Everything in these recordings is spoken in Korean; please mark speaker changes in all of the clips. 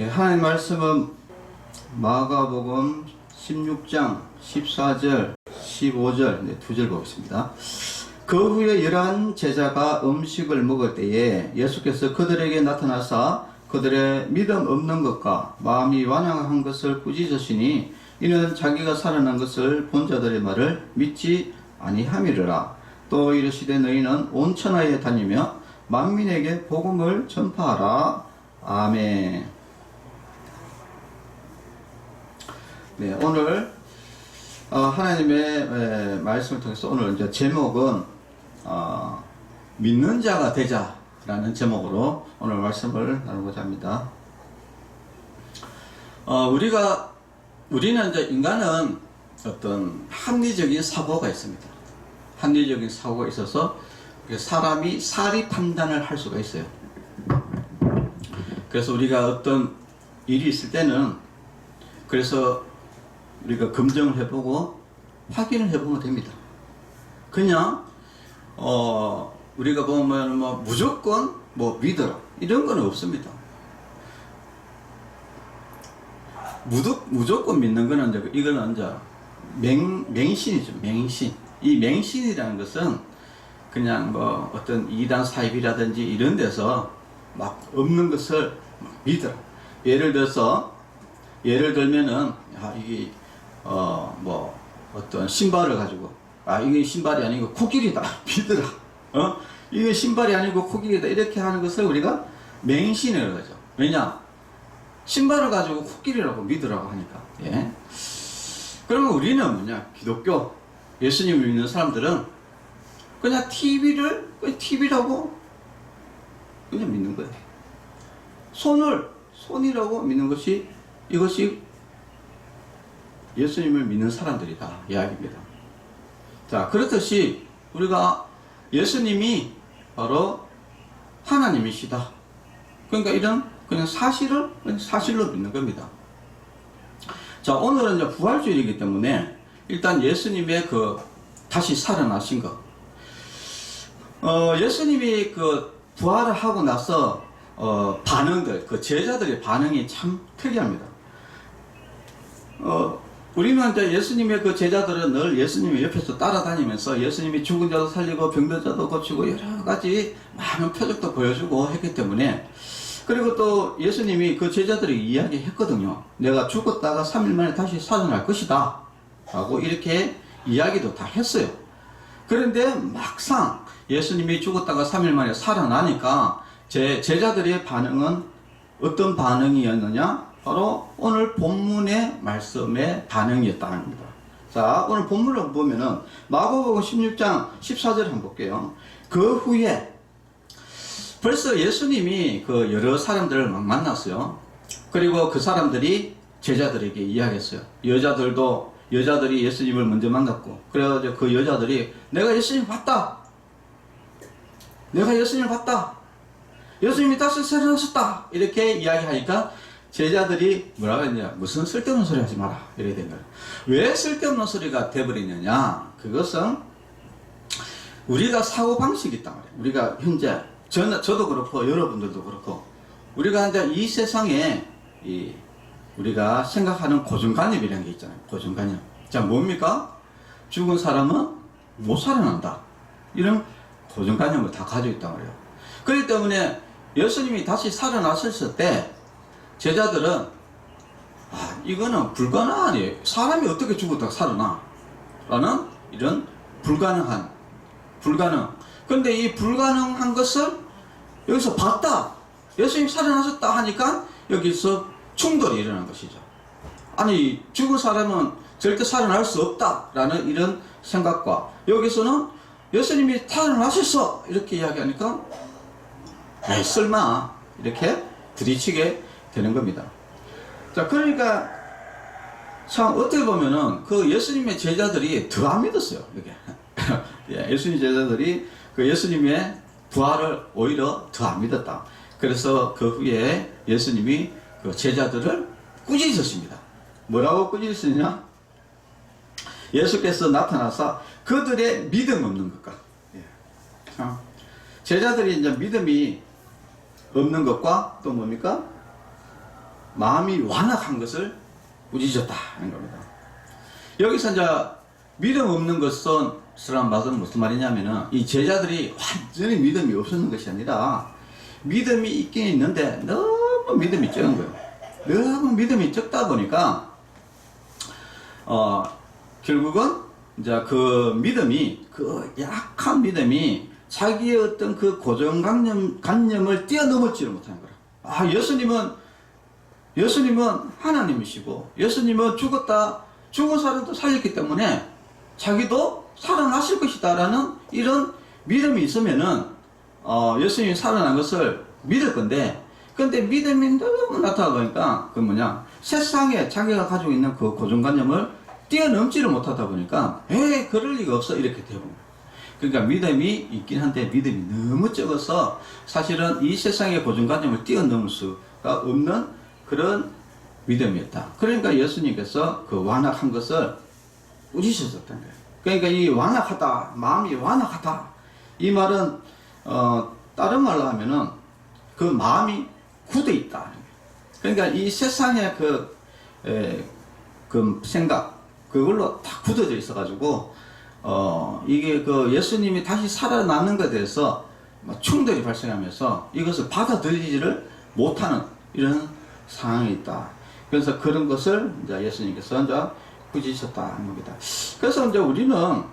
Speaker 1: 하나님 말씀은 마가복음 16장 14절 15절 두 절 보겠습니다. 그 후에 11 제자가 음식을 먹을 때에 예수께서 그들에게 나타나사 그들의 믿음 없는 것과 마음이 완악한 것을 꾸짖으시니 이는 자기가 살아난 것을 본 자들의 말을 믿지 아니함이르라. 또 이르시되 너희는 온 천하에 다니며 만민에게 복음을 전파하라. 아멘. 네, 오늘 하나님의 말씀을 통해서 오늘 이제 제목은 믿는 자가 되자라는 제목으로 오늘 말씀을 나누고자 합니다. 우리는 이제 인간은 어떤 합리적인 사고가 있습니다. 합리적인 사고가 있어서 사람이 사리 판단을 할 수가 있어요. 그래서 우리가 어떤 일이 있을 때는 그래서 우리가 검증을 해보고 확인을 해보면 됩니다. 그냥 우리가 보면 무조건 믿어라 이런 건 없습니다. 무조건 믿는 거는 이거는 이제 맹신이죠. 맹신. 이 맹신이라는 것은 그냥 어떤 이단 사입이라든지 이런 데서 막 없는 것을 믿어라. 예를 들면은 이게 어떤 신발을 가지고 이게 신발이 아니고 코끼리다 믿으라. 이게 신발이 아니고 코끼리다 이렇게 하는 것을 우리가 맹신이라고 하죠. 왜냐? 신발을 가지고 코끼리라고 믿으라고 하니까. 예. 그러면 우리는 뭐냐? 기독교 예수님을 믿는 사람들은 그냥 TV라고 그냥 믿는 거예요. 손이라고 믿는 이것이 예수님을 믿는 사람들이다 이야기입니다. 자, 그렇듯이 우리가 예수님이 바로 하나님이시다. 그러니까 이런 그냥 사실로 믿는 겁니다. 자, 오늘은 이제 부활주일이기 때문에 일단 예수님의 다시 살아나신 것. 예수님이 부활을 하고 나서 반응들, 제자들의 반응이 참 특이합니다. 우리는 이제 예수님의 제자들은 늘 예수님의 옆에서 따라다니면서 예수님이 죽은 자도 살리고 병든 자도 고치고 여러 가지 많은 표적도 보여주고 했기 때문에, 그리고 또 예수님이 제자들이 이야기했거든요. 내가 죽었다가 3일 만에 다시 살아날 것이다 라고 이렇게 이야기도 다 했어요. 그런데 막상 예수님이 죽었다가 3일 만에 살아나니까 제자들의 반응은 어떤 반응이었느냐? 바로 오늘 본문의 말씀의 반응이었다는 겁니다. 자, 오늘 본문을 보면은 마가복음 16장 14절 한번 볼게요. 그 후에 벌써 예수님이 여러 사람들을 막 만났어요. 그리고 그 사람들이 제자들에게 이야기했어요. 여자들이 예수님을 먼저 만났고, 그래가지고 그 여자들이 내가 예수님 봤다. 예수님이 다시 살아나셨다. 이렇게 이야기하니까 제자들이 뭐라고 했냐? 무슨 쓸데없는 소리 하지 마라. 이렇게 된 거예요. 왜 쓸데없는 소리가 돼버리느냐? 그것은 우리가 사고방식이 있단 말이에요. 우리가 현재, 저도 그렇고, 여러분들도 그렇고, 우리가 이제 이 세상에, 우리가 생각하는 고정관념이라는 게 있잖아요. 고정관념. 자, 뭡니까? 죽은 사람은 못 살아난다. 이런 고정관념을 다 가지고 있단 말이에요. 그렇기 때문에 예수님이 다시 살아나셨을 때, 제자들은 이거는 불가능하니 사람이 어떻게 죽었다가 살아나? 라는 이런 불가능. 근데 이 불가능한 것을 여기서 봤다. 예수님 살아나셨다 하니까 여기서 충돌이 일어난 것이죠. 아니, 죽은 사람은 절대 살아날 수 없다라는 이런 생각과 여기서는 예수님이 살아나셨어 이렇게 이야기하니까 설마 이렇게 부딪히게 되는 겁니다. 자, 그러니까 참 어떻게 보면은 예수님의 제자들이 더 안 믿었어요. 이게 예수님 제자들이 예수님의 부활을 오히려 더 안 믿었다. 그래서 그 후에 예수님이 제자들을 꾸짖으십니다. 뭐라고 꾸짖으시냐? 예수께서 나타나서 그들의 믿음 없는 것과, 제자들이 이제 믿음이 없는 것과 또 뭡니까? 마음이 완악한 것을 꾸짖었다 하는 겁니다. 여기서 이제 믿음 없는 것은 말은 무슨 말이냐면은 이 제자들이 완전히 믿음이 없었는 것이 아니라 믿음이 있긴 있는데 너무 믿음이 적은 거예요. 너무 믿음이 적다 보니까 결국은 이제 그 믿음이, 그 약한 믿음이 자기의 어떤 그 고정관념을 뛰어넘었지를 못하는 거라. 아, 예수님은 하나님이시고, 예수님은 죽은 사람도 살렸기 때문에 자기도 살아나실 것이다라는 이런 믿음이 있으면은, 예수님이 살아난 것을 믿을 건데, 근데 믿음이 너무 나타나 보니까, 세상에 자기가 가지고 있는 그 고정관념을 뛰어넘지를 못하다 보니까, 그럴 리가 없어. 이렇게 되고. 그러니까 믿음이 있긴 한데 믿음이 너무 적어서 사실은 이 세상의 고정관념을 뛰어넘을 수가 없는 그런 믿음이었다. 그러니까 예수님께서 그 완악한 것을 꾸짖으셨던 거예요. 그러니까 이 완악하다, 마음이 완악하다. 이 말은, 다른 말로 하면은 그 마음이 굳어 있다. 그러니까 이 세상의 그 생각, 그걸로 다 굳어져 있어가지고, 이게 그 예수님이 다시 살아나는 것에 대해서 충돌이 발생하면서 이것을 받아들이지를 못하는 이런 상황이 있다. 그래서 그런 것을 이제 예수님께서 이제 꾸짖으셨다 하는 겁니다. 그래서 이제 우리는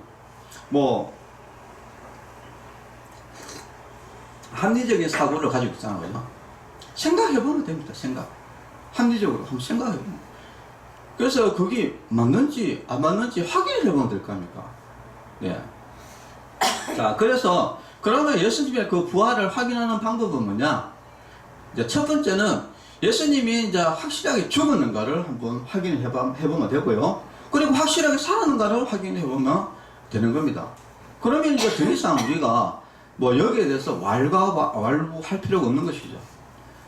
Speaker 1: 합리적인 사고를 가지고 있잖아요. 생각해보면 됩니다. 합리적으로 한번 생각해보면. 그래서 그게 맞는지 안 맞는지 확인을 해보면 될 거 아닙니까? 네. 자, 그래서 그러면 예수님의 그 부활을 확인하는 방법은 뭐냐? 이제 첫 번째는 예수님이 이제 확실하게 죽었는가를 한번 확인을 해보면 되고요. 그리고 확실하게 살았는가를 확인해 보면 되는 겁니다. 그러면 이제 더 이상 우리가 여기에 대해서 왈부할 필요가 없는 것이죠.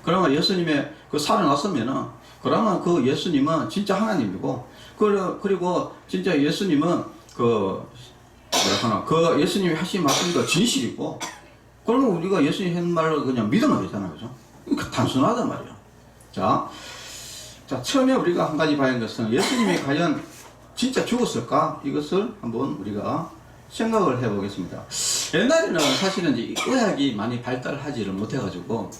Speaker 1: 그러면 예수님의 그 살아났으면은, 그러면 그 예수님은 진짜 하나님이고, 그리고 진짜 예수님은 그 예수님이 하신 말씀도 진실이고, 그러면 우리가 예수님 한 말을 그냥 믿으면 되잖아요. 그죠? 그러니까 단순하단 말이에요. 자, 처음에 우리가 한 가지 봐야 하는 것은 예수님이 과연 진짜 죽었을까? 이것을 한번 우리가 생각을 해보겠습니다. 옛날에는 사실은 이제 의학이 많이 발달하지를 못해가지고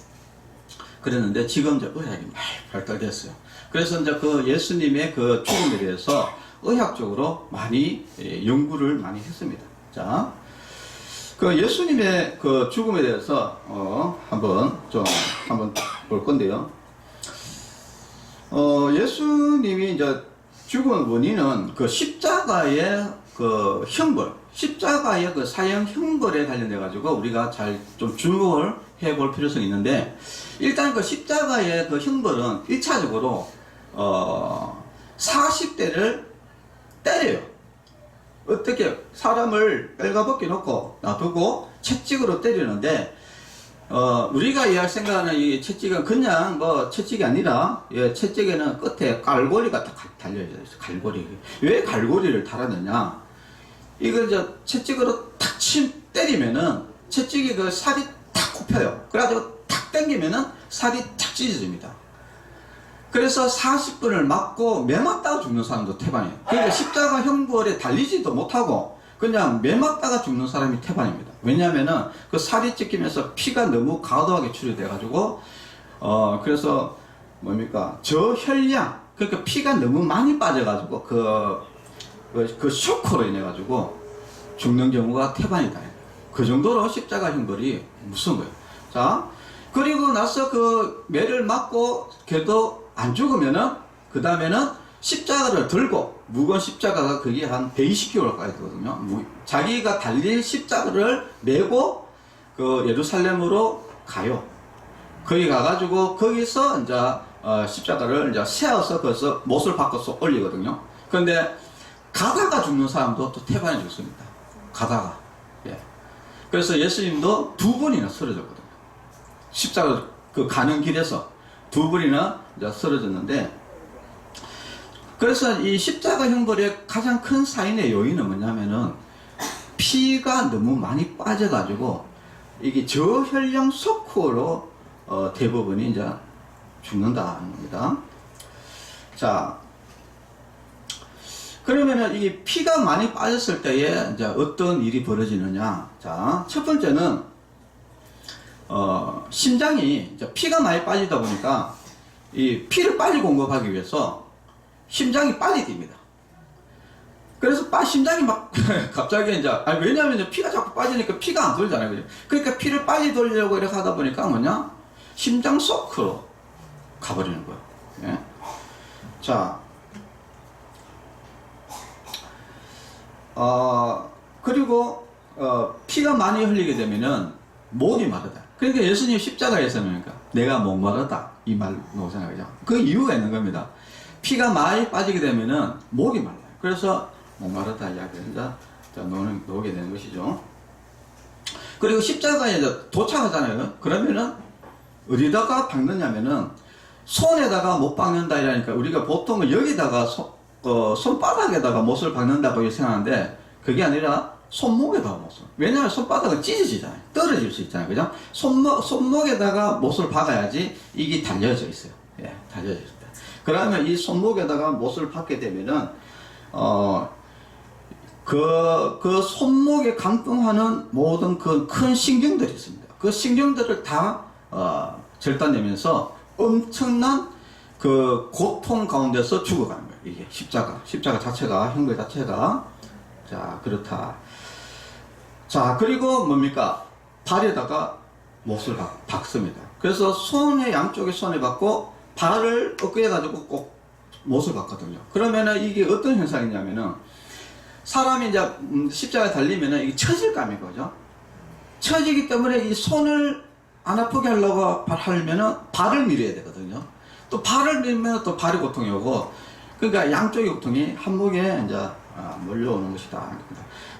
Speaker 1: 그랬는데 지금 이제 의학이 많이 발달됐어요. 그래서 이제 그 예수님의 그 죽음에 대해서 의학적으로 많이 연구를 많이 했습니다. 자, 그 예수님의 그 죽음에 대해서 한번 볼 건데요. 예수님이 이제 죽은 원인은 그 십자가의 그 형벌, 십자가의 그 사형 형벌에 관련돼 가지고 우리가 잘 좀 주목을 해볼 필요성이 있는데, 일단 그 십자가의 그 형벌은 1차적으로 40대를 때려요. 어떻게 사람을 빨가벗겨 놓고 놔두고 채찍으로 때리는데, 우리가 이해할 생각하는 이 채찍은 그냥 채찍이 아니라, 채찍에는 끝에 갈고리가 딱 달려있어요. 갈고리. 왜 갈고리를 달았느냐? 이걸 이제 채찍으로 탁 때리면은 채찍이 그 살이 탁 굽혀요. 그래가지고 탁 당기면은 살이 탁 찢어집니다. 그래서 40분을 맞고 매맞다가 죽는 사람도 태반이에요. 그러니까 십자가 형벌에 달리지도 못하고 그냥 매맞다가 죽는 사람이 태반입니다. 왜냐면은 그 살이 찢기면서 피가 너무 과도하게 출혈돼가지고, 그래서 저혈량, 그러니까 피가 너무 많이 빠져가지고 그 쇼크로 인해가지고 죽는 경우가 태반이다. 그 정도로 십자가 형벌이 무서운 거예요. 자, 그리고 나서 그 매를 맞고 걔도 안 죽으면은, 그 다음에는 십자가를 들고, 무거운 십자가가 그게 한 120kg까지 되거든요. 자기가 달릴 십자가를 메고 그 예루살렘으로 가요. 거기 가가지고 거기서 이제 십자가를 이제 세워서 거기서 못을 바꿔서 올리거든요. 그런데 가다가 죽는 사람도 또 태반에 죽습니다. 가다가. 예. 그래서 예수님도 2번이나 쓰러졌거든요. 십자가 그 가는 길에서 2번이나 이제 쓰러졌는데, 그래서 이 십자가 형벌의 가장 큰 사인의 요인은 뭐냐면은 피가 너무 많이 빠져가지고 이게 저혈량 쇼크로 대부분이 이제 죽는다는 겁니다. 자, 그러면은 이 피가 많이 빠졌을 때에 이제 어떤 일이 벌어지느냐. 자, 첫 번째는, 심장이, 이제 피가 많이 빠지다 보니까 이 피를 빨리 공급하기 위해서 심장이 빨리 뜁니다. 그래서 심장이 막 갑자기 이제, 왜냐면 피가 자꾸 빠지니까 피가 안 돌잖아요. 그죠? 그러니까 피를 빨리 돌리려고 이렇게 하다 보니까 뭐냐? 심장 쇼크로 가버리는 거예요. 예? 자, 그리고, 피가 많이 흘리게 되면은 목이 마르다. 그러니까 예수님 십자가에서는 그러니까 내가 목마르다. 이 말 나오잖아요. 그죠? 그 이유가 있는 겁니다. 피가 많이 빠지게 되면은 목이 말라요. 그래서 목마르다 이야기를 이제 나오게 되는 것이죠. 그리고 십자가에 이제 도착하잖아요. 그러면은 어디다가 박느냐면은 손에다가 못 박는다 이러니까 우리가 보통은 여기다가 손바닥에다가 못을 박는다고 생각하는데 그게 아니라 손목에다가 못을. 왜냐하면 손바닥은 찢어지잖아요. 떨어질 수 있잖아요. 그죠? 손목에다가 못을 박아야지 이게 달려져 있어요. 예, 달려져 있다. 그러면 이 손목에다가 못을 박게 되면은, 그 손목에 감동하는 모든 그 큰 신경들이 있습니다. 그 신경들을 다, 절단되면서 엄청난 그 고통 가운데서 죽어가는 거예요. 이게 십자가 자체가, 형벌 자체가. 자, 그렇다. 자, 그리고 뭡니까? 발에다가 못을 박습니다. 그래서 양쪽에 손에 박고 발을 어깨에 가지고 꼭 못을 박거든요. 그러면은 이게 어떤 현상이냐면은 사람이 이제 십자가에 달리면은 이게 처질감인 거죠. 처지기 때문에 이 손을 안 아프게 하려고 하면은 발을 밀어야 되거든요. 또 발을 밀면 또 발이 고통이 오고, 그러니까 양쪽의 고통이 한목에 이제 몰려오는 것이다.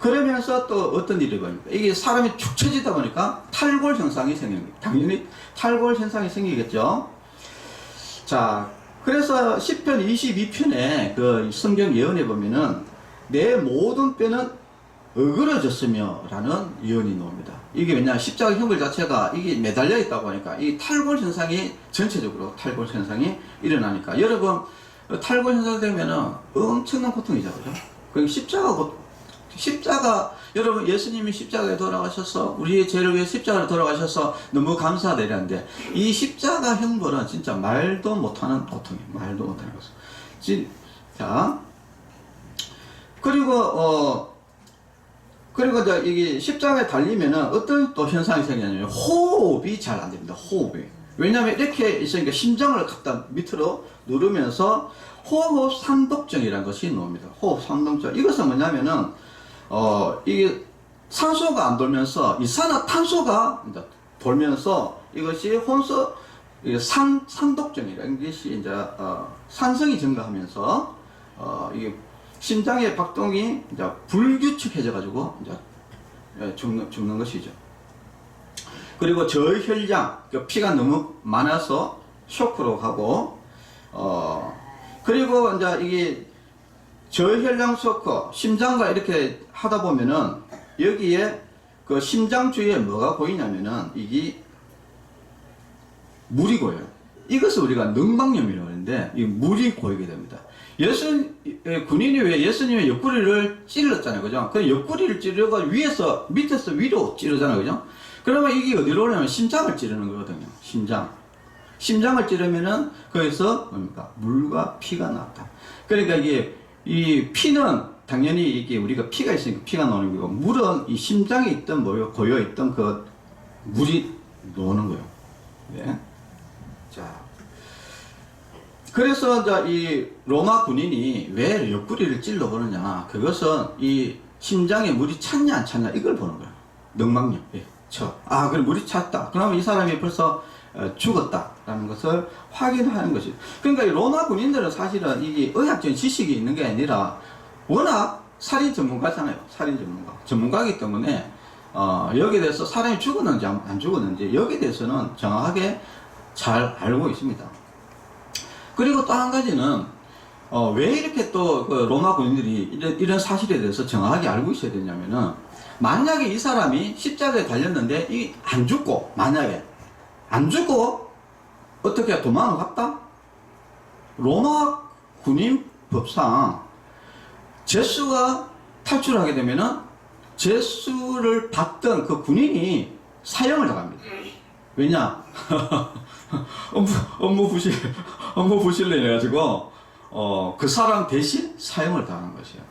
Speaker 1: 그러면서 또 어떤 일이 벌어집니까? 이게 사람이 축 처지다 보니까 탈골 현상이 생깁니다. 당연히 탈골 현상이 생기겠죠. 자, 그래서 10편 22편에 그 성경 예언에 보면은 내 모든 뼈는 어그러졌으며 라는 예언이 나옵니다. 이게 왜냐, 십자가 형벌 자체가 이게 매달려 있다고 하니까 이 탈골 현상이 전체적으로 탈골 현상이 일어나니까 여러분 탈골 현상 되면은 엄청난 고통이죠. 그죠? 그 십자가 여러분 예수님이 십자가에 돌아가셔서 우리의 죄를 위해 십자가로 돌아가셔서 너무 감사하다 이랬는데 이 십자가 형벌은 진짜 말도 못하는 고통이에요. 말도 못하는 것은. 자, 그리고 이제 이게 십자가에 달리면은 어떤 또 현상이 생기냐면 호흡이 잘 안 됩니다. 호흡이. 왜냐하면 이렇게 있으니까 심장을 갖다 밑으로 누르면서 호흡 산독증이라는 것이 나옵니다. 호흡 산독증. 이것은 뭐냐면은 이게 산소가 안 돌면서 이산화탄소가 이제 돌면서 이것이 산독증이라는 것이 이제 산성이 증가하면서 이게 심장의 박동이 이제 불규칙해져 가지고 이제 죽는 것이죠. 그리고 저혈량, 피가 너무 많아서 쇼크로 가고, 그리고 이제 이게 저혈량 쇼크, 심장과 이렇게 하다 보면은 여기에 그 심장 주위에 뭐가 보이냐면은 이게 물이 고여요. 이것을 우리가 능방염이라고 하는데 이 물이 고이게 됩니다. 군인이 왜 예수님의 옆구리를 찔렀잖아요. 그죠? 그 옆구리를 찌르고 밑에서 위로 찌르잖아요. 그죠? 그러면 이게 어디로 오냐면 심장을 찌르는 거거든요. 심장을 찌르면은 거기서 뭡니까? 물과 피가 나왔다. 그러니까 이 피는 당연히 이게 우리가 피가 있으니까 피가 나오는 거고, 물은 이 심장에 있던 고여있던 그 물이 나오는 거예요. 네. 자. 그래서 이제 이 로마 군인이 왜 옆구리를 찔러 보느냐, 그것은 이 심장에 물이 찼냐 안 찼냐 이걸 보는 거예요. 능망력. 예, 그럼 물이 찼다. 그러면 이 사람이 벌써 죽었다라는 것을 확인하는 것이죠. 그러니까 이 로마 군인들은 사실은 이게 의학적인 지식이 있는 게 아니라 워낙 살인 전문가잖아요. 살인 전문가이기 때문에 여기에 대해서 사람이 죽었는지 안 죽었는지 여기에 대해서는 정확하게 잘 알고 있습니다. 그리고 또 한 가지는 왜 이렇게 또 그 로마 군인들이 이런 사실에 대해서 정확하게 알고 있어야 되냐면은, 만약에 이 사람이 십자가에 달렸는데 만약에 안 죽고 어떻게 도망을 갔다? 로마 군인법상 죄수가 탈출하게 되면은 죄수를 받던 그 군인이 사형을 당합니다. 왜냐? 업무 부실로 해가지고, 그 사람 대신 사형을 당하는 것이에요.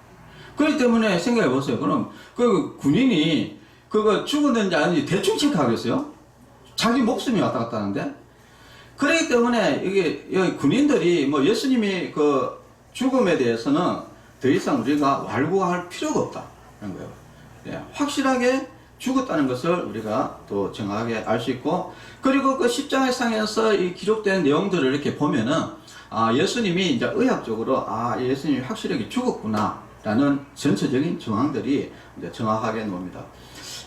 Speaker 1: 그렇기 때문에 생각해 보세요. 그럼 그 군인이 그거 죽었는지 아닌지 대충 체크하겠어요? 자기 목숨이 왔다 갔다 하는데? 그렇기 때문에 이게 여기 군인들이 뭐 예수님이 그 죽음에 대해서는 더 이상 우리가 완고할 필요가 없다는 거예요. 예, 확실하게 죽었다는 것을 우리가 또 정확하게 알 수 있고, 그리고 그 십자가상에서 이 기록된 내용들을 이렇게 보면은 예수님이 이제 의학적으로 예수님이 확실하게 죽었구나라는 전체적인 정황들이 이제 정확하게 나옵니다.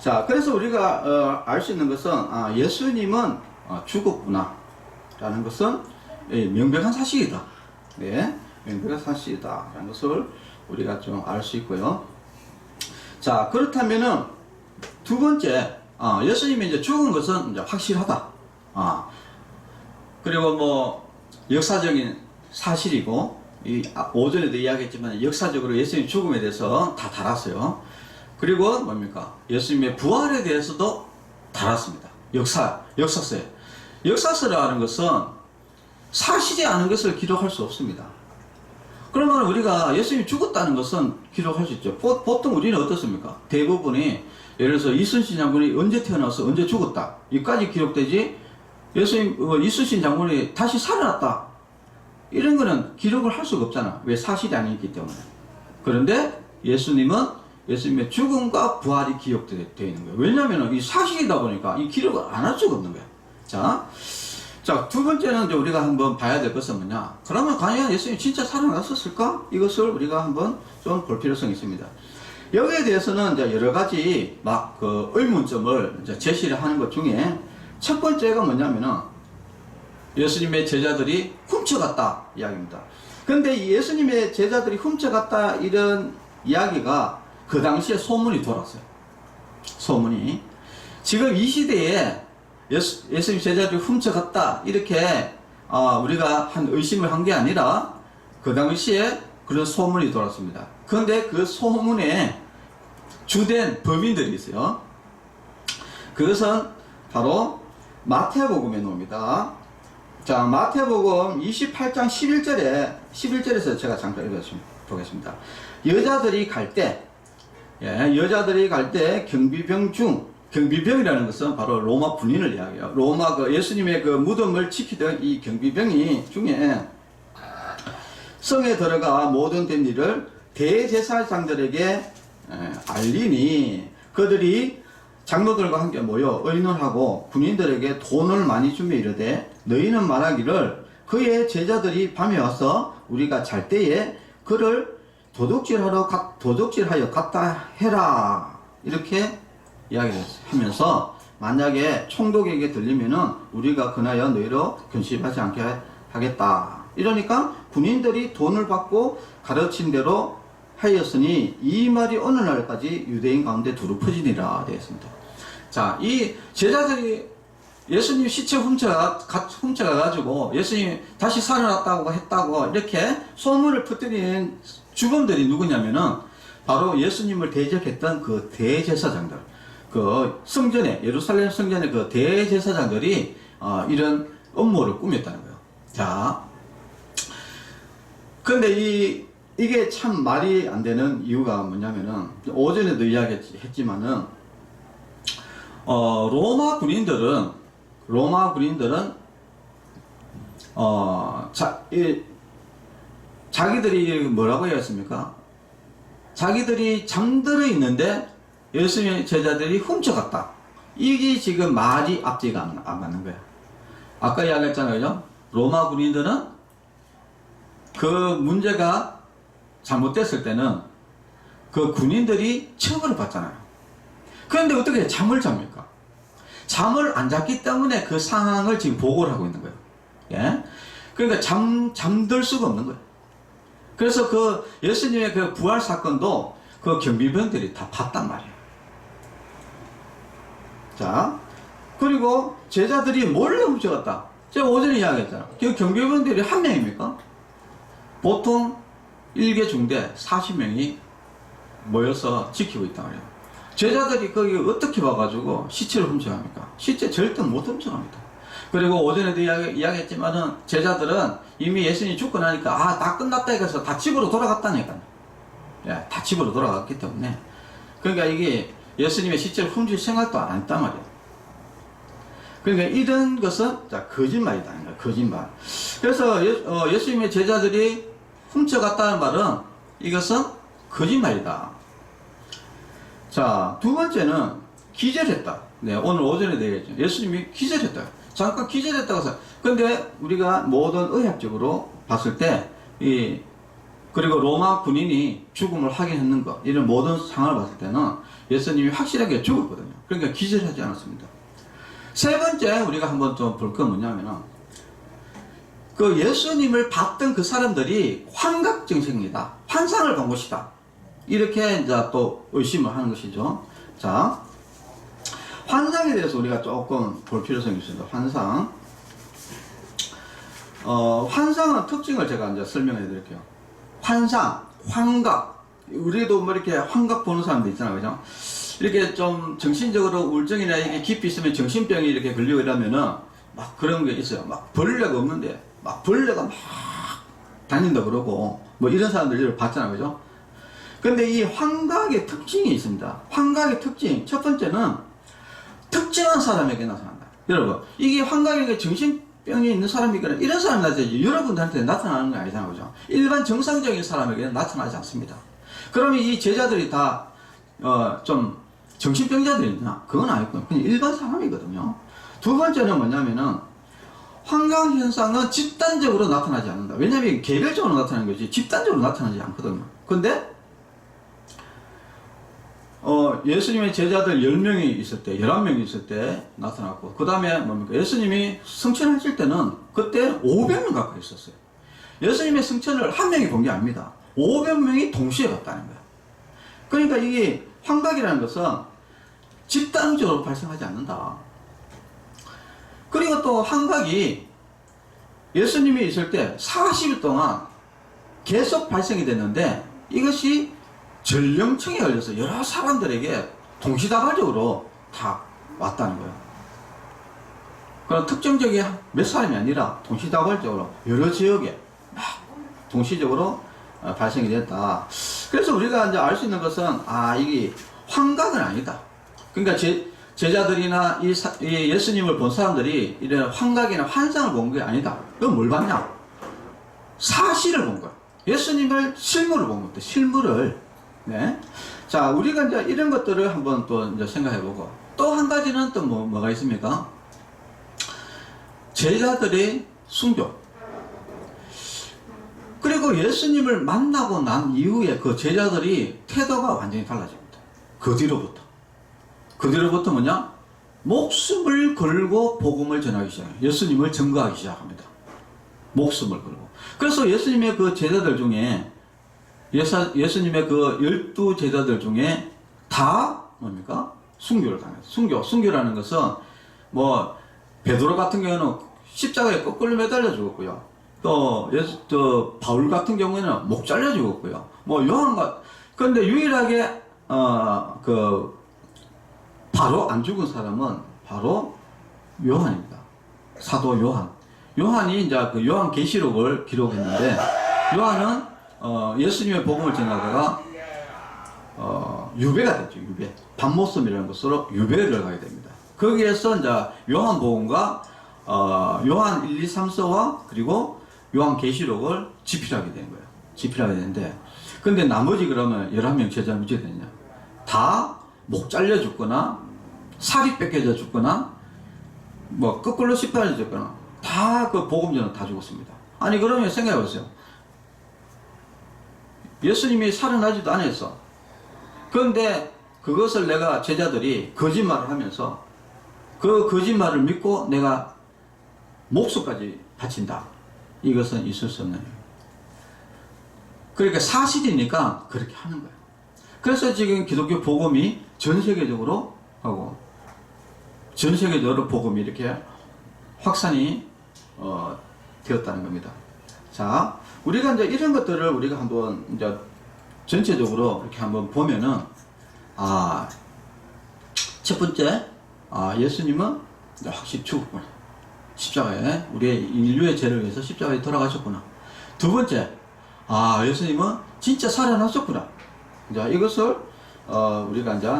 Speaker 1: 자, 그래서 우리가 알 수 있는 것은 예수님은 죽었구나라는 것은 명백한 사실이다. 네, 명백한 사실이다라는 것을 우리가 좀 알 수 있고요. 자, 그렇다면은 두 번째, 예수님이 이제 죽은 것은 이제 확실하다. 그리고 뭐 역사적인 사실이고, 오전에도 이야기했지만 역사적으로 예수님 죽음에 대해서 다 달았어요. 그리고 뭡니까? 예수님의 부활에 대해서도 달았습니다. 역사서에. 역사서라는 것은 사실이 않은 것을 기록할 수 없습니다. 그러면 우리가 예수님이 죽었다는 것은 기록할 수 있죠. 보통 우리는 어떻습니까? 대부분이 예를 들어서 이순신 장군이 언제 태어나서 언제 죽었다, 여기까지 기록되지, 이순신 장군이 다시 살아났다, 이런 거는 기록을 할 수가 없잖아. 왜? 사실이 아니기 때문에. 그런데 예수님의 죽음과 부활이 기록되어 있는 거예요. 왜냐하면 이 사실이다 보니까 이 기록을 안 할 수가 없는 거예요. 자, 두 번째는 이제 우리가 한번 봐야 될 것은 뭐냐? 그러면 과연 예수님이 진짜 살아났었을까? 이것을 우리가 한번 좀 볼 필요성이 있습니다. 여기에 대해서는 이제 여러 가지 그 의문점을 이제 제시를 하는 것 중에 첫 번째가 뭐냐면은 예수님의 제자들이 훔쳐갔다 이야기입니다. 근데 이 예수님의 제자들이 훔쳐갔다 이런 이야기가 그 당시에 소문이 돌았어요. 소문이. 지금 이 시대에 예수님 제자들이 훔쳐갔다 이렇게 우리가 한 의심을 한 게 아니라 그 당시에 그런 소문이 돌았습니다. 그런데 그 소문에 주된 범인들이 있어요. 그것은 바로 마태복음에 나옵니다. 자, 마태복음 28장 11절에서 제가 잠깐 읽어보겠습니다. 여자들이 갈 때 경비병이라는 것은 바로 로마 군인을 이야기해요. 로마 예수님의 그 무덤을 지키던 이 경비병이 중에 성에 들어가 모든 된 일을 대제사장들에게 알리니 그들이 장로들과 함께 모여 의논하고 군인들에게 돈을 많이 주며 이르되 너희는 말하기를 그의 제자들이 밤에 와서 우리가 잘 때에 그를 도둑질하여 갔다 해라 이렇게 이야기를 하면서 만약에 총독에게 들리면은 우리가 그나여 너희로 근심하지 않게 하겠다. 이러니까 군인들이 돈을 받고 가르친 대로 하였으니 이 말이 어느 날까지 유대인 가운데 두루 퍼지니라 되었습니다. 자, 이 제자들이 예수님 시체 훔쳐가가지고 예수님 다시 살아났다고 했다고 이렇게 소문을 퍼뜨리는 주범들이 누구냐면은 바로 예수님을 대적했던 그 대제사장들, 그 성전에, 예루살렘 성전의 그 대제사장들이 이런 음모를 꾸몄다는 거예요. 자, 근데 이게 참 말이 안 되는 이유가 뭐냐면은 오전에도 이야기했지만은 로마 군인들은 자기들이 뭐라고 했습니까? 자기들이 잠들어 있는데 예수님의 제자들이 훔쳐갔다. 이게 지금 말이 앞뒤가 안 맞는 거야. 아까 이야기했잖아요. 로마 군인들은 그 문제가 잘못됐을 때는 그 군인들이 처벌을 받잖아요. 그런데 어떻게 잠을 잡니까? 잠을 안 잤기 때문에 그 상황을 지금 보고를 하고 있는 거예요. 예? 그러니까 잠들 수가 없는 거예요. 그래서 그 예수님의 그 부활 사건도 그 경비병들이 다 봤단 말이에요. 자, 그리고 제자들이 몰래 훔쳐갔다. 제가 오전에 이야기했잖아. 그 경비병들이 한 명입니까? 보통 일개 중대 40명이 모여서 지키고 있단 말이에요. 제자들이 거기 어떻게 와가지고 시체를 훔쳐갑니까? 시체 절대 못 훔쳐갑니다. 그리고 오전에도 이야기했지만은 제자들은 이미 예수님이 죽고 나니까 다 끝났다 해서 다 집으로 돌아갔다니까요. 예, 다 집으로 돌아갔기 때문에. 그러니까 이게 예수님의 시체를 훔칠 생각도 안 했단 말이에요. 그러니까 이런 것은 거짓말이다. 거짓말. 그래서 예수님의 제자들이 훔쳐갔다는 말은 이것은 거짓말이다. 자, 두 번째는 기절했다. 네, 오늘 오전에 되겠죠. 예수님이 기절했다. 잠깐 기절했다고 해서. 근데 우리가 모든 의학적으로 봤을 때, 그리고 로마 군인이 죽음을 확인했는 것, 이런 모든 상황을 봤을 때는 예수님이 확실하게 죽었거든요. 그러니까 기절하지 않았습니다. 세 번째, 우리가 한번 좀 볼 건 뭐냐면은, 그 예수님을 봤던 그 사람들이 환각증세입니다. 환상을 본 것이다. 이렇게 이제 또 의심을 하는 것이죠. 자, 환상에 대해서 우리가 조금 볼 필요성이 있습니다. 환상. 환상은 특징을 제가 이제 설명해 드릴게요. 환상, 환각. 우리도 뭐 이렇게 환각 보는 사람도 있잖아요. 그죠? 이렇게 좀 정신적으로 우울증이나 이게 깊이 있으면 정신병이 이렇게 걸리고 이러면은 막 그런 게 있어요. 막 벌레가 없는데 막 벌레가 막 다닌다 그러고 뭐 이런 사람들 봤잖아요. 그죠? 근데 이 환각의 특징이 있습니다. 환각의 특징. 첫 번째는 특정한 사람에게 나타난다. 여러분, 이게 환각이라는 게 정신병이 있는 사람이거나 이런 사람한테 여러분들한테 나타나는 게 아니잖아요. 그죠? 일반 정상적인 사람에게는 나타나지 않습니다. 그러면 이 제자들이 다, 좀 정신병자들이 있나? 그건 아니고, 그냥 일반 사람이거든요. 두 번째는 뭐냐면은, 환각 현상은 집단적으로 나타나지 않는다. 왜냐면 개별적으로 나타나는 거지, 집단적으로 나타나지 않거든요. 근데, 예수님의 제자들 10명이 있을 때, 11명이 있을 때 나타났고, 그 다음에 뭡니까? 예수님이 승천하실 때는 그때 500명 가까이 있었어요. 예수님의 승천을 한 명이 본 게 아닙니다. 500명이 동시에 봤다는 거야. 그러니까 이게 환각이라는 것은 집단적으로 발생하지 않는다. 그리고 또 환각이 예수님이 있을 때 40일 동안 계속 발생이 됐는데 이것이 전령층에 걸려서 여러 사람들에게 동시다발적으로 다 왔다는 거예요. 그런 특정적인 몇 사람이 아니라 동시다발적으로 여러 지역에 막 동시적으로 발생이 됐다. 그래서 우리가 이제 알 수 있는 것은 이게 환각은 아니다. 그러니까 제자들이나 이 예수님을 본 사람들이 이런 환각이나 환상을 본 게 아니다. 그건 뭘 봤냐? 사실을 본 거야. 예수님을 실물을 본 것도 실물을. 네. 자, 우리가 이제 이런 것들을 한번 또 이제 생각해 보고 또 한 가지는 또 뭐가 있습니까? 제자들의 순교. 그리고 예수님을 만나고 난 이후에 그 제자들이 태도가 완전히 달라집니다. 그 뒤로부터 뭐냐? 목숨을 걸고 복음을 전하기 시작해요. 예수님을 증거하기 시작합니다. 목숨을 걸고. 그래서 예수님의 그 제자들 중에 예수님의 그 12제자들 중에 다 뭡니까? 순교를 당했어요. 순교라는 것은 뭐 베드로 같은 경우는 십자가에 거꾸로 매달려 죽었고요. 또 바울 같은 경우에는 목 잘려 죽었고요. 뭐 그런데 유일하게 바로 안 죽은 사람은 바로 요한입니다. 사도 요한. 요한이 이제 그 요한계시록을 기록했는데 요한은 예수님의 복음을 전하다가 유배가 됐죠. 유배. 밤모섬이라는 것으로 유배를 가게 됩니다. 거기에서 이제 요한복음과 요한 1, 2, 3서와 그리고 요한계시록을 집필하게 된 거예요. 집필하게 되는데 근데 나머지 그러면 11명 제자는 어떻게 됐냐? 다 목 잘려 죽거나 살이 뺏겨져 죽거나 뭐 거꾸로 씹달려 죽거나 다 그 복음 전은 다 죽었습니다. 아니 그러면 생각해 보세요. 예수님이 살아나지도 않았어. 그런데 그것을 내가 제자들이 거짓말을 하면서 그 거짓말을 믿고 내가 목숨까지 바친다. 이것은 있을 수 없는 일이에요. 그러니까 사실이니까 그렇게 하는 거예요. 그래서 지금 기독교 복음이 전 세계적으로 하고 전 세계적으로 복음이 이렇게 확산이 되었다는 겁니다. 자, 우리가 이제 이런 것들을 우리가 한번 이제 전체적으로 이렇게 한번 보면은, 첫 번째, 예수님은 이제 확실히 죽었구나. 십자가에, 우리의 인류의 죄를 위해서 십자가에 돌아가셨구나. 두 번째, 예수님은 진짜 살아나셨구나. 자, 이것을, 우리가 이제,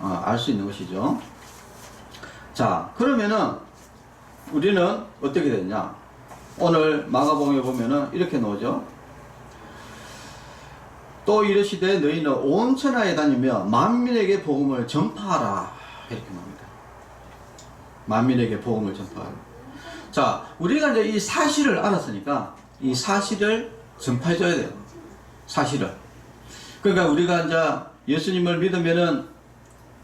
Speaker 1: 알 수 있는 것이죠. 자, 그러면은, 우리는 어떻게 됐냐? 오늘 마가복음에 보면은 이렇게 나오죠. 또 이르시되 너희는 온 천하에 다니며 만민에게 복음을 전파하라. 이렇게 나옵니다. 만민에게 복음을 전파하라. 자, 우리가 이제 이 사실을 알았으니까 이 사실을 전파해줘야 돼요. 사실을. 그러니까 우리가 이제 예수님을 믿으면은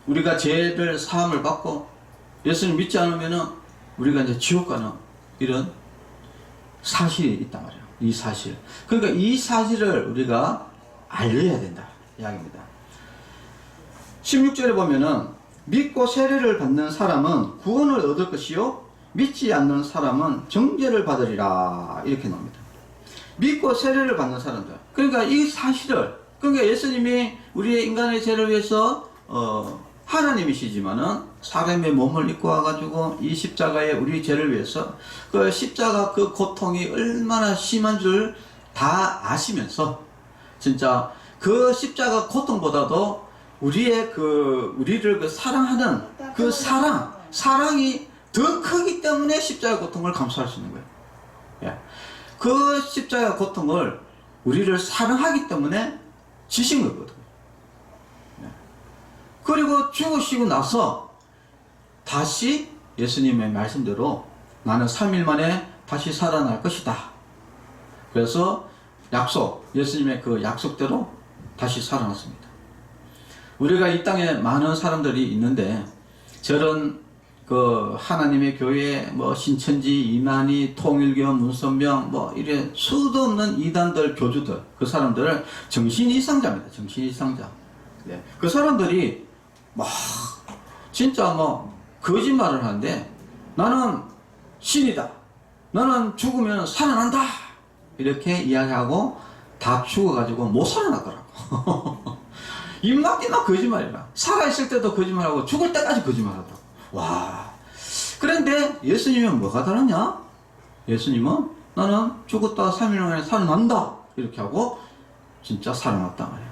Speaker 1: 우리가 죄를 사함을 받고 예수님 믿지 않으면은 우리가 이제 지옥 가는 이런 사실이 있단 말이에요. 이 사실. 그러니까 이 사실을 우리가 알려야 된다. 이야기입니다. 16절에 보면은 믿고 세례를 받는 사람은 구원을 얻을 것이요 믿지 않는 사람은 정죄를 받으리라. 이렇게 나옵니다. 믿고 세례를 받는 사람들. 그러니까 이 사실을, 그러니까 예수님이 우리의 인간의 죄를 위해서 하나님이시지만은 사람의 몸을 입고 와가지고 이 십자가에 우리 죄를 위해서 그 십자가 그 고통이 얼마나 심한 줄 다 아시면서 진짜 그 십자가 고통보다도 우리의 우리를 사랑하는 그 사랑이 더 크기 때문에 십자가 고통을 감수할 수 있는 거예요. 예. 그 십자가 고통을 우리를 사랑하기 때문에 지신 거거든요. 예. 그리고 죽으시고 나서 다시 예수님의 말씀대로 나는 3일 만에 다시 살아날 것이다. 그래서 예수님의 그 약속대로 다시 살아났습니다. 우리가 이 땅에 많은 사람들이 있는데 저런 그 하나님의 교회 뭐 신천지, 이만희, 통일교, 문선명 뭐 이래 수도 없는 이단들, 교주들 그 사람들을 정신이상자입니다. 정신이상자. 네. 그 사람들이 막 진짜 뭐 거짓말을 하는데 나는 신이다. 나는 죽으면 살아난다. 이렇게 이야기하고 다 죽어가지고 못 살아났더라고. 입막기나 거짓말이라. 살아있을 때도 거짓말하고 죽을 때까지 거짓말하더라고. 와. 그런데 예수님은 뭐가 다르냐? 예수님은 나는 죽었다 3일 만에 살아난다. 이렇게 하고 진짜 살아났단 말이에요.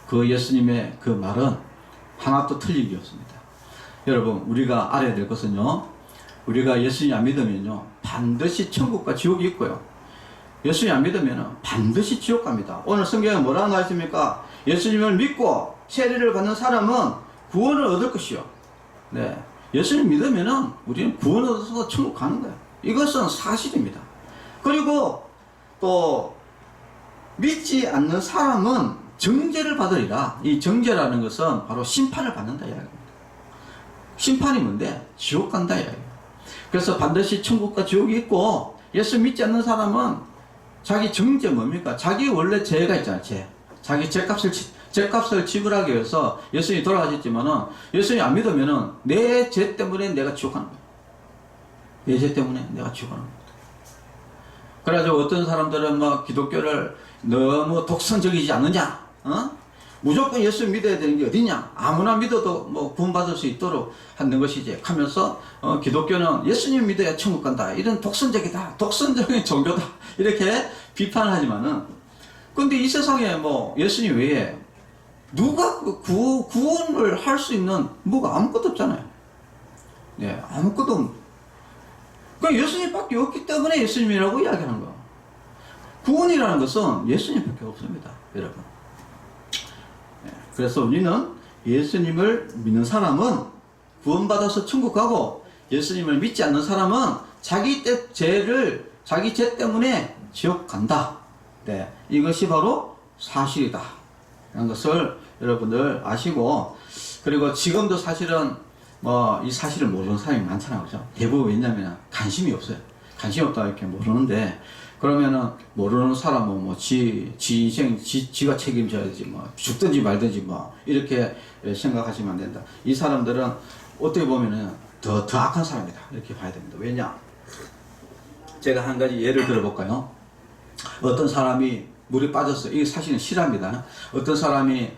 Speaker 1: 그 예수님의 그 말은 하나도 틀림이 없습니다. 여러분, 우리가 알아야 될 것은요. 우리가 예수님 안 믿으면요. 반드시 천국과 지옥이 있고요. 예수님 안 믿으면 반드시 지옥 갑니다. 오늘 성경에 뭐라고 나와 있습니까? 예수님을 믿고 세례를 받는 사람은 구원을 얻을 것이요. 네. 예수님 믿으면 우리는 구원을 얻어서 천국 가는 거예요. 이것은 사실입니다. 그리고 또 믿지 않는 사람은 정죄를 받으리라. 이 정죄라는 것은 바로 심판을 받는다 이야기입니다. 심판이 뭔데? 지옥 간다 이야기예요. 그래서 반드시 천국과 지옥이 있고 예수 믿지 않는 사람은 자기 정죄 뭡니까? 자기 원래 죄가 있잖아요. 자기 죄값을 지불하기 위해서 예수님이 돌아가셨지만은 예수님 안 믿으면은 내 죄 때문에 내가 지옥 가는 거예요. 내 죄 때문에 내가 지옥 가는 거예요. 그래가지고 어떤 사람들은 막 기독교를 너무 독선적이지 않느냐? 무조건 예수 믿어야 되는 게 어디냐? 아무나 믿어도 뭐 구원받을 수 있도록 하는 것이지 하면서 기독교는 예수님 믿어야 천국 간다. 이런 독선적이다. 독선적인 종교다. 이렇게 비판을 하지만은 근데 이 세상에 뭐 예수님 외에 누가 구원을 할 수 있는 뭐가 아무것도 없잖아요. 네, 아무것도 없는. 그러니까 예수님밖에 없기 때문에 예수님이라고 이야기하는 거야. 구원이라는 것은 예수님밖에 없습니다, 여러분. 네, 그래서 우리는 예수님을 믿는 사람은 구원받아서 천국 가고 예수님을 믿지 않는 사람은 자기 죄 때문에 지옥 간다. 네, 이것이 바로 사실이다. 라는 것을 여러분들 아시고, 그리고 지금도 사실은 뭐 이 사실을 모르는 사람이 많잖아요. 그죠? 대부분 왜냐면 관심이 없어요. 관심이 없다 이렇게 모르는데, 그러면은 모르는 사람은 뭐 지가 책임져야지 뭐 죽든지 말든지 뭐 이렇게 생각하시면 안 된다. 이 사람들은 어떻게 보면은 더 악한 사람이다. 이렇게 봐야 됩니다. 왜냐? 제가 한 가지 예를 들어볼까요? 어떤 사람이 물에 빠졌어요. 이게 사실은 실화입니다. 어떤 사람이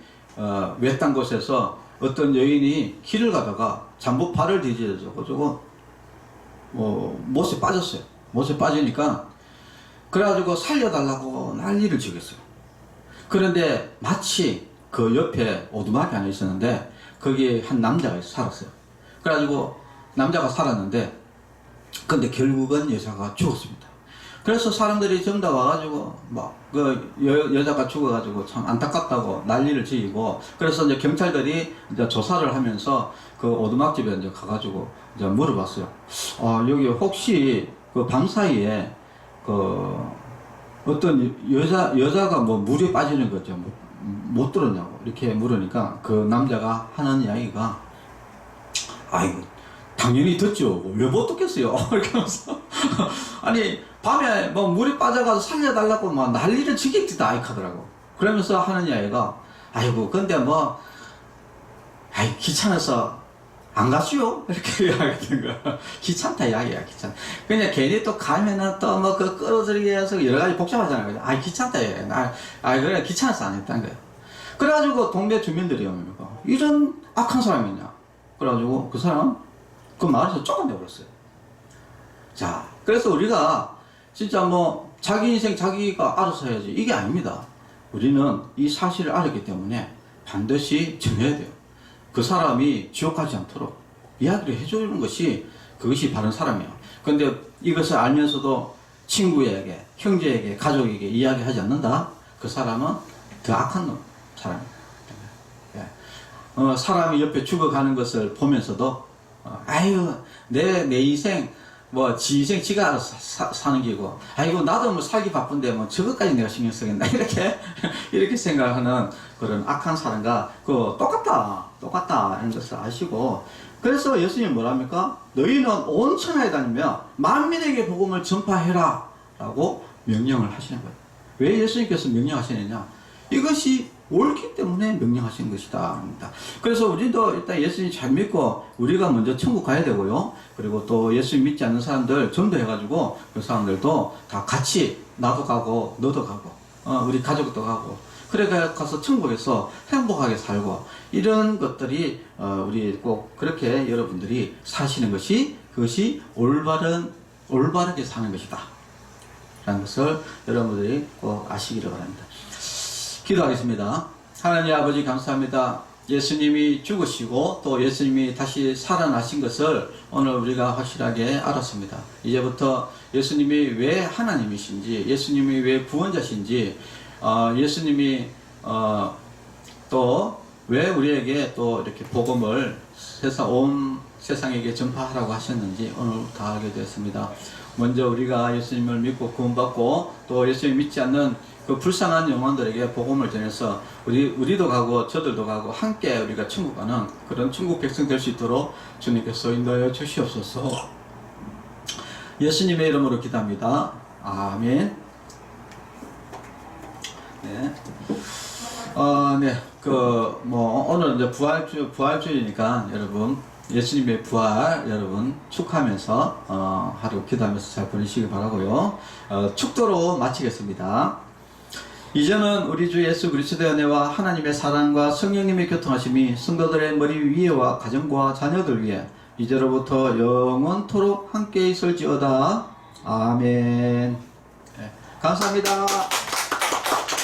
Speaker 1: 외딴 곳에서 어떤 여인이 길을 가다가 잠복 발을 뒤집어가지고 못에 빠졌어요. 못에 빠지니까 그래가지고 살려달라고 난리를 치겠어요. 그런데 마치 그 옆에 오두막이 하나 있었는데 거기에 한 남자가 살았어요. 그래가지고 남자가 살았는데 근데 결국은 여자가 죽었습니다. 그래서 사람들이 전부 다 와가지고 여자가 죽어가지고 참 안타깝다고 난리를 지이고, 그래서 이제 경찰들이 이제 조사를 하면서 그 오두막집에 이제 가가지고 이제 물어봤어요. 여기 혹시 그 밤사이에 그 어떤 여자가 뭐 물에 빠지는 거죠. 못 들었냐고 이렇게 물으니까 그 남자가 하는 이야기가, 아이고 당연히 듣죠. 왜 못 듣겠어요. 이렇게 하면서 아니 밤에 뭐 물에 빠져가서 살려달라고 막 난리를 치겠다 하더라고. 그러면서 하는 이야기가, 아이고 근데 귀찮아서 안 갔슈요? 이렇게 이야기하는 거야. 귀찮다 이야기야, 귀찮아. 그냥 괜히 또 가면은 또 뭐 그 끌어들이게 해서 여러 가지 복잡하잖아요. 귀찮다 이야기야. 그래 귀찮아서 안 했다는 거야. 그래가지고 동네 주민들이 이런 악한 사람이냐. 그래가지고 그 사람 그 마을에서 쫓아내버렸어요. 자, 그래서 우리가 진짜 자기 인생 자기가 알아서 해야지, 이게 아닙니다. 우리는 이 사실을 알았기 때문에 반드시 정해야 돼요. 그 사람이 지옥 가지 않도록 이야기를 해주는 것이, 그것이 바른 사람이에요. 근데 이것을 알면서도 친구에게, 형제에게, 가족에게 이야기하지 않는다? 그 사람은 더 악한 사람이에요. 사람이 옆에 죽어가는 것을 보면서도 내 인생 지 인생 지가 알아서 사는 기고, 나도 살기 바쁜데 저것까지 내가 신경 쓰겠나 이렇게 생각하는 그런 악한 사람과 똑같다 이런 것을 아시고, 그래서 예수님이 뭐랍니까? 너희는 온 천하에 다니며 만민에게 복음을 전파해라 라고 명령을 하시는 거예요. 왜 예수님께서 명령하시느냐? 이것이 옳기 때문에 명령하신 것이다 합니다. 그래서 우리도 일단 예수님 잘 믿고 우리가 먼저 천국 가야 되고요. 그리고 또 예수님 믿지 않는 사람들 전도해가지고 그 사람들도 다 같이, 나도 가고 너도 가고 우리 가족도 가고, 그래 가서 천국에서 행복하게 살고, 이런 것들이 우리 꼭 그렇게 여러분들이 사시는 것이, 그것이 올바르게 사는 것이다 라는 것을 여러분들이 꼭 아시기를 바랍니다. 기도하겠습니다. 하나님 아버지 감사합니다. 예수님이 죽으시고 또 예수님이 다시 살아나신 것을 오늘 우리가 확실하게 알았습니다. 이제부터 예수님이 왜 하나님이신지, 예수님이 왜 구원자신지, 예수님이 또 왜 우리에게 또 이렇게 복음을 온 세상에게 전파하라고 하셨는지 오늘 다 알게 되었습니다. 먼저 우리가 예수님을 믿고 구원받고 또 예수님 믿지 않는 그 불쌍한 영혼들에게 복음을 전해서 우리도 가고 저들도 가고 함께 우리가 천국 가는 그런 천국 백성 될 수 있도록 주님께서 인도하여 주시옵소서. 예수님의 이름으로 기도합니다. 아멘. 네. 오늘 이제 부활주의니까 여러분 예수님의 부활 여러분 축하하면서 하루 기도하면서 잘 보내시기 바라고요. 축도로 마치겠습니다. 이제는 우리 주 예수 그리스도의 은혜와 하나님의 사랑과 성령님의 교통하심이 성도들의 머리 위에와 가정과 자녀들 위에 이제로부터 영원토록 함께 있을지어다. 아멘. 네, 감사합니다.